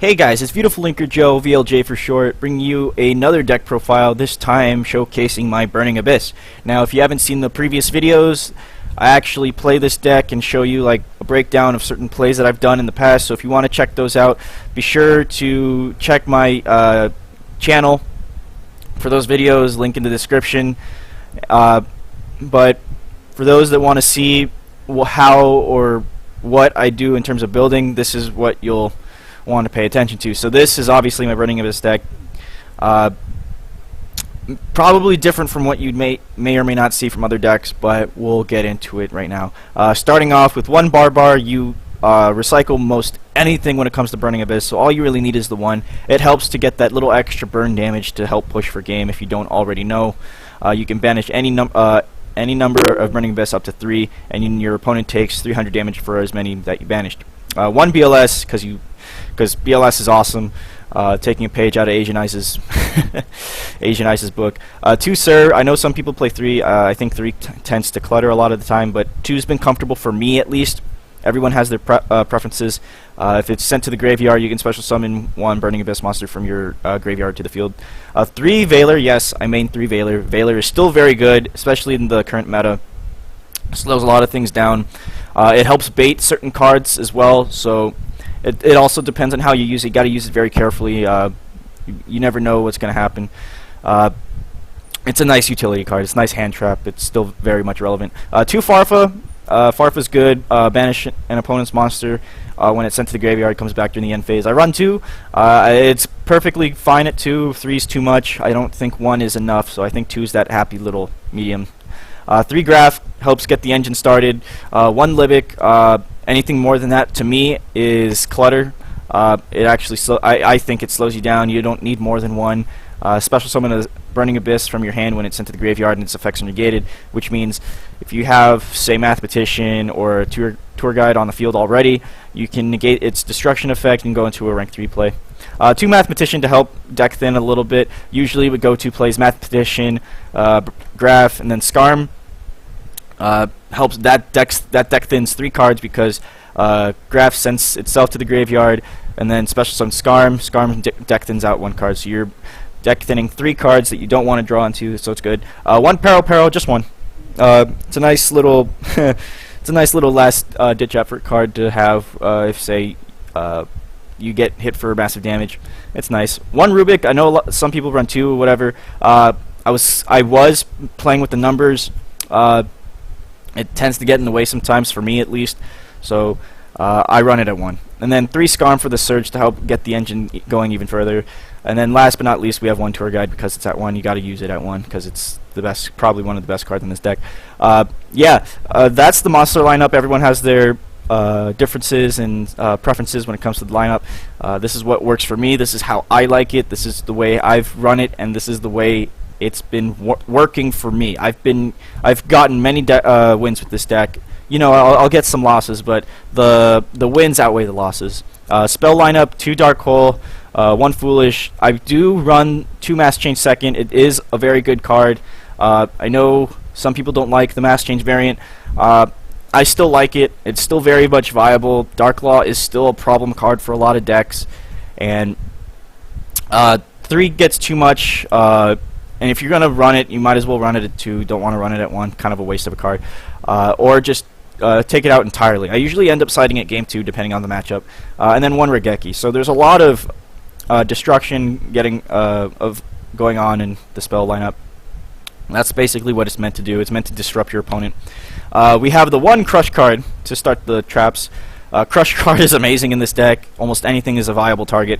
Hey guys, it's Beautiful Linker Joe, VLJ for short, bringing you another deck profile, this time showcasing my Burning Abyss. Now, if you haven't seen the previous videos, I actually play this deck and show you like a breakdown of certain plays that I've done in the past, so if you want to check those out, be sure to check my channel for those videos, link in the description. But for those that want to see how or what I do in terms of building, this is what you'll want to pay attention to. So this is obviously my Burning Abyss deck. Probably different from what you may or may not see from other decks, but we'll get into it right now. Starting off with one Barbar, you recycle most anything when it comes to Burning Abyss, so all you really need is the one. It helps to get that little extra burn damage to help push for game if you don't already know. You can banish any number of Burning Abyss up to 3, and your opponent takes 300 damage for as many that you banished. One BLS, because BLS is awesome, taking a page out of Asian Ice's book. 2 Sir, I know some people play 3, I think 3 tends to clutter a lot of the time, but 2's been comfortable for me at least. Everyone has their preferences. If it's sent to the graveyard, you can special summon one Burning Abyss monster from your graveyard to the field. 3 Veiler, yes, I main 3 Veiler. Veiler is still very good, especially in the current meta. Slows a lot of things down. It helps bait certain cards as well, so it also depends on how you use it. You got to use it very carefully. You never know what's going to happen. It's a nice utility card. It's a nice hand trap. It's still very much relevant. 2 Farfa. Farfa's good. Banish an opponent's monster. When it's sent to the graveyard, it comes back during the end phase. I run 2. It's perfectly fine at 2. 3's too much. I don't think 1 is enough, so I think 2's that happy little medium. 3 Graph helps get the engine started. 1 Libic. Anything more than that, to me, is clutter. It actually, I think it slows you down. You don't need more than 1. Special summon a Burning Abyss from your hand when it's sent to the graveyard and its effects are negated, which means if you have, say, Mathematician or a tour guide on the field already, you can negate its destruction effect and go into a rank 3 play. 2 Mathematician to help deck thin a little bit. Usually we go to plays Mathematician, Graph, and then Skarm. Helps that deck thins 3 cards because Graph sends itself to the graveyard, and then special summon Skarm. Skarm deck thins out 1 card, so you're deck thinning 3 cards that you don't want to draw into, so it's good. 1 Peril, just 1. It's a nice little it's a nice little last ditch effort card to have if say you get hit for massive damage. It's nice. 1 Rubik. I know some people run 2 or whatever. I was playing with the numbers. It tends to get in the way sometimes, for me at least, so I run it at 1. And then 3 Skarm for the Surge to help get the engine going even further. And then last but not least, we have 1 Tour Guide because it's at 1. You got to use it at 1 because it's the best, probably one of the best cards in this deck. That's the monster lineup. Everyone has their differences and preferences when it comes to the lineup. This is what works for me. This is how I like it. This is the way I've run it, and this is the way it's been working for me. I've gotten many wins with this deck. You know, I'll get some losses, but the wins outweigh the losses. Spell lineup: 2 Dark Hole, 1 Foolish. I do run 2 Mass Change Second. It is a very good card. I know some people don't like the Mass Change variant. I still like it. It's still very much viable. Dark Law is still a problem card for a lot of decks, and 3 gets too much. And if you're gonna run it, you might as well run it at 2. Don't want to run it at 1. Kind of a waste of a card. Or just take it out entirely. I usually end up siding at game 2 depending on the matchup. And then 1 Regeki. So there's a lot of destruction going on in the spell lineup. That's basically what it's meant to do. It's meant to disrupt your opponent. We have the 1 Crush card to start the traps. Crush card is amazing in this deck. Almost anything is a viable target.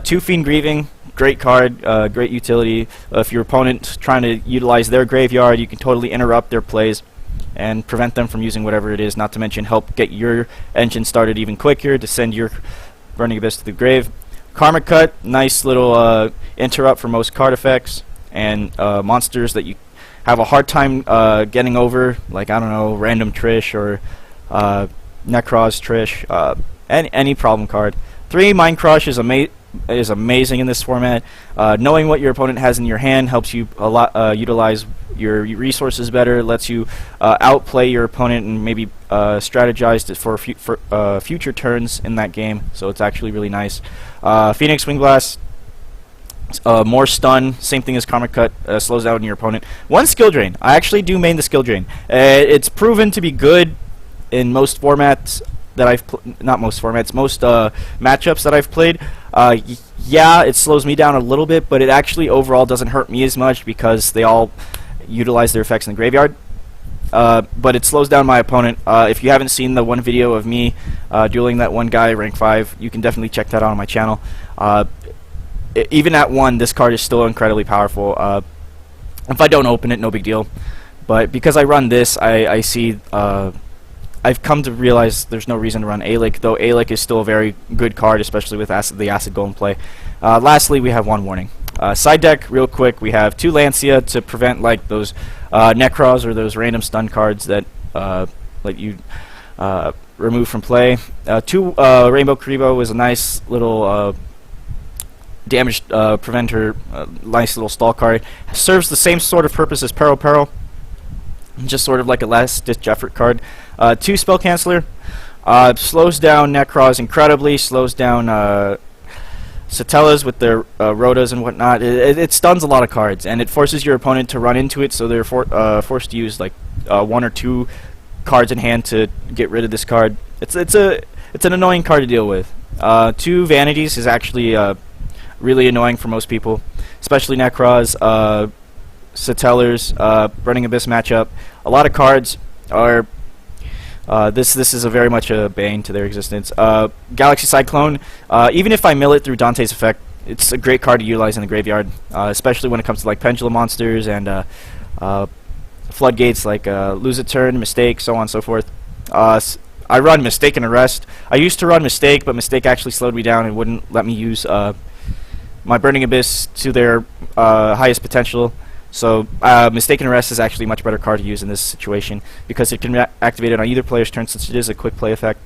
2 Fiend Grieving, great card, great utility. If your opponent's trying to utilize their graveyard, you can totally interrupt their plays and prevent them from using whatever it is, not to mention help get your engine started even quicker to send your Burning Abyss to the grave. Karmic Cut, nice little interrupt for most card effects and monsters that you have a hard time getting over, like, I don't know, Random Trish or Necroz Trish, any problem card. 3, Mind Crush is amazing in this format. Knowing what your opponent has in your hand helps you a lot utilize your resources better, lets you outplay your opponent and maybe strategize it for future turns in that game, so it's actually really nice. Phoenix Wing Blast, more stun, same thing as Karma Cut, slows down your opponent. 1 Skill Drain. I actually do main the Skill Drain. It's proven to be good in most formats that I've not most formats, most matchups that I've played. Yeah, it slows me down a little bit, but it actually overall doesn't hurt me as much because they all utilize their effects in the graveyard. But it slows down my opponent. If you haven't seen the one video of me dueling that one guy, rank 5, you can definitely check that out on my channel. Even at 1, this card is still incredibly powerful. If I don't open it, no big deal. But because I run this, I see... I've come to realize there's no reason to run Alic, though Alic is still a very good card, especially with the Acid Golem play. Lastly, we have 1 Warning. Side deck, real quick, we have 2 Lancia to prevent like those Necros or those random stun cards that let you remove from play. 2 Rainbow Karibo is a nice little damage preventer, nice little stall card. Serves the same sort of purpose as Peril, just sort of like a last-ditch effort card. 2 Spell Canceller, slows down Necros incredibly, slows down Satellas with their Rotas and whatnot. It stuns a lot of cards, and it forces your opponent to run into it, so they're forced to use like 1 or 2 cards in hand to get rid of this card. It's an annoying card to deal with. 2 Vanities is actually really annoying for most people, especially Necros, Satellas, Burning Abyss matchup. A lot of cards are this is a very much a bane to their existence. Galaxy Cyclone, even if I mill it through Dante's Effect, it's a great card to utilize in the graveyard, especially when it comes to like Pendulum monsters and floodgates like Lose a Turn, Mistake, so on and so forth. I run Mistake and Arrest. I used to run Mistake, but Mistake actually slowed me down and wouldn't let me use my Burning Abyss to their highest potential. So Mistake and Arrest is actually a much better card to use in this situation because it can be activated on either player's turn since it is a quick play effect.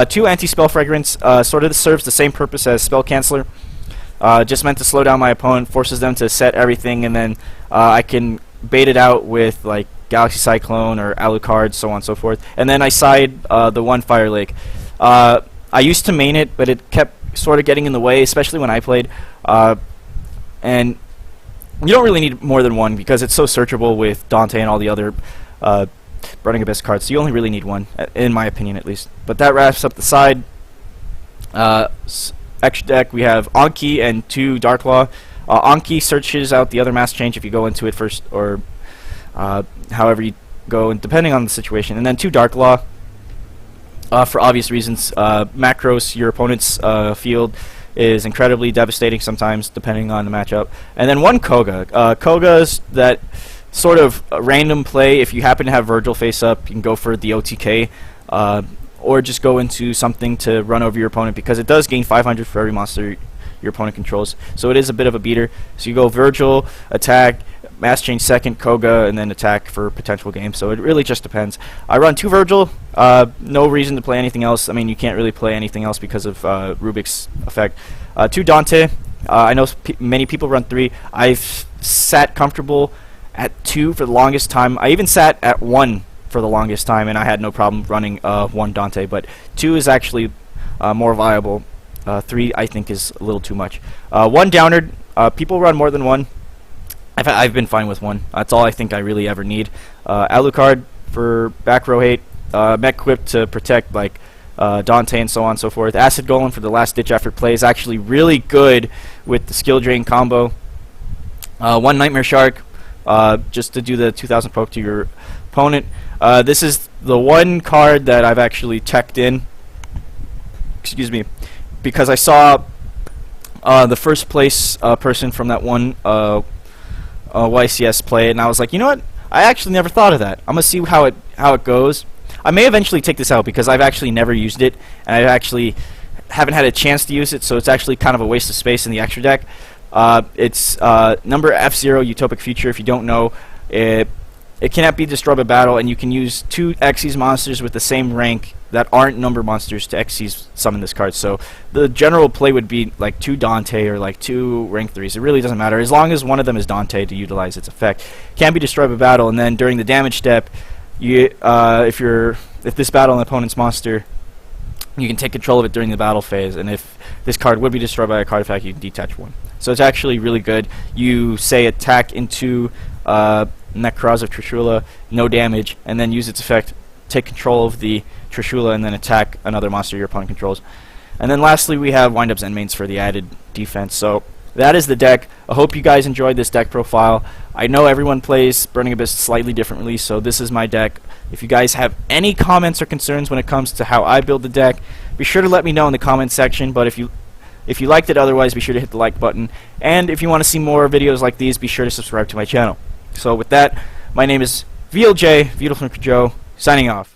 2 Anti-Spell Fragrance sort of serves the same purpose as Spell Canceller. Just meant to slow down my opponent, forces them to set everything, and then I can bait it out with like Galaxy Cyclone or Alucard, so on and so forth. And then I side the 1 Fire Lake. I used to main it, but it kept sort of getting in the way, especially when I played. And you don't really need more than 1 because it's so searchable with Dante and all the other Burning Abyss cards. So you only really need 1, in my opinion at least. But that wraps up the side. Extra deck, we have Anki and 2 Darklaw. Anki searches out the other Mass Change if you go into it first, or however you go, and depending on the situation. And then 2 Darklaw, for obvious reasons. Macros your opponent's field is incredibly devastating sometimes, depending on the matchup. And then 1 Koga. Koga's that sort of random play. If you happen to have Virgil face up, you can go for the OTK, or just go into something to run over your opponent because it does gain 500 for every monster your opponent controls. So it is a bit of a beater. So you go Virgil, attack, Mass Change second, Koga, and then attack for potential game. So it really just depends. I run 2 Virgil. No reason to play anything else. I mean, you can't really play anything else because of Rubik's effect. 2 Dante. I know many people run 3. I've sat comfortable at 2 for the longest time. I even sat at 1 for the longest time, and I had no problem running 1 Dante. But 2 is actually more viable. 3, I think, is a little too much. 1 Downard. People run more than 1. I've been fine with 1. That's all I think I really ever need. Alucard for back row hate. Mech Quip to protect like Dante and so on and so forth. Acid Golem for the last ditch effort play is actually really good with the skill drain combo. 1 Nightmare Shark just to do the 2000 poke to your opponent. This is the 1 card that I've actually teched in. Excuse me, because I saw the first place person from that one YCS play, and I was like, you know what? I actually never thought of that. I'm gonna see how it goes. I may eventually take this out because I've actually never used it, and I actually haven't had a chance to use it, so it's actually kind of a waste of space in the extra deck. It's number F0 Utopic Future. If you don't know, it cannot be destroyed by battle, and you can use 2 Xyz monsters with the same rank that aren't number monsters to Xyz summon this card. So the general play would be like 2 Dante or like 2 rank 3s. It really doesn't matter as long as one of them is Dante to utilize its effect. Can be destroyed by battle, and then during the damage step, you if this battle an opponent's monster, you can take control of it during the battle phase, and if this card would be destroyed by a card effect, you can detach 1. So it's actually really good. You say attack into Necroz of Trishula, no damage, and then use its effect, take control of the Trishula, and then attack another monster your opponent controls. And then lastly, we have Wind-Up Zenmaines for the added defense. So that is the deck. I hope you guys enjoyed this deck profile. I know everyone plays Burning Abyss slightly differently, so this is my deck. If you guys have any comments or concerns when it comes to how I build the deck, be sure to let me know in the comments section. But if you liked it otherwise, be sure to hit the like button. And if you want to see more videos like these, be sure to subscribe to my channel. So with that, my name is VLJ, Beautiful Joe, signing off.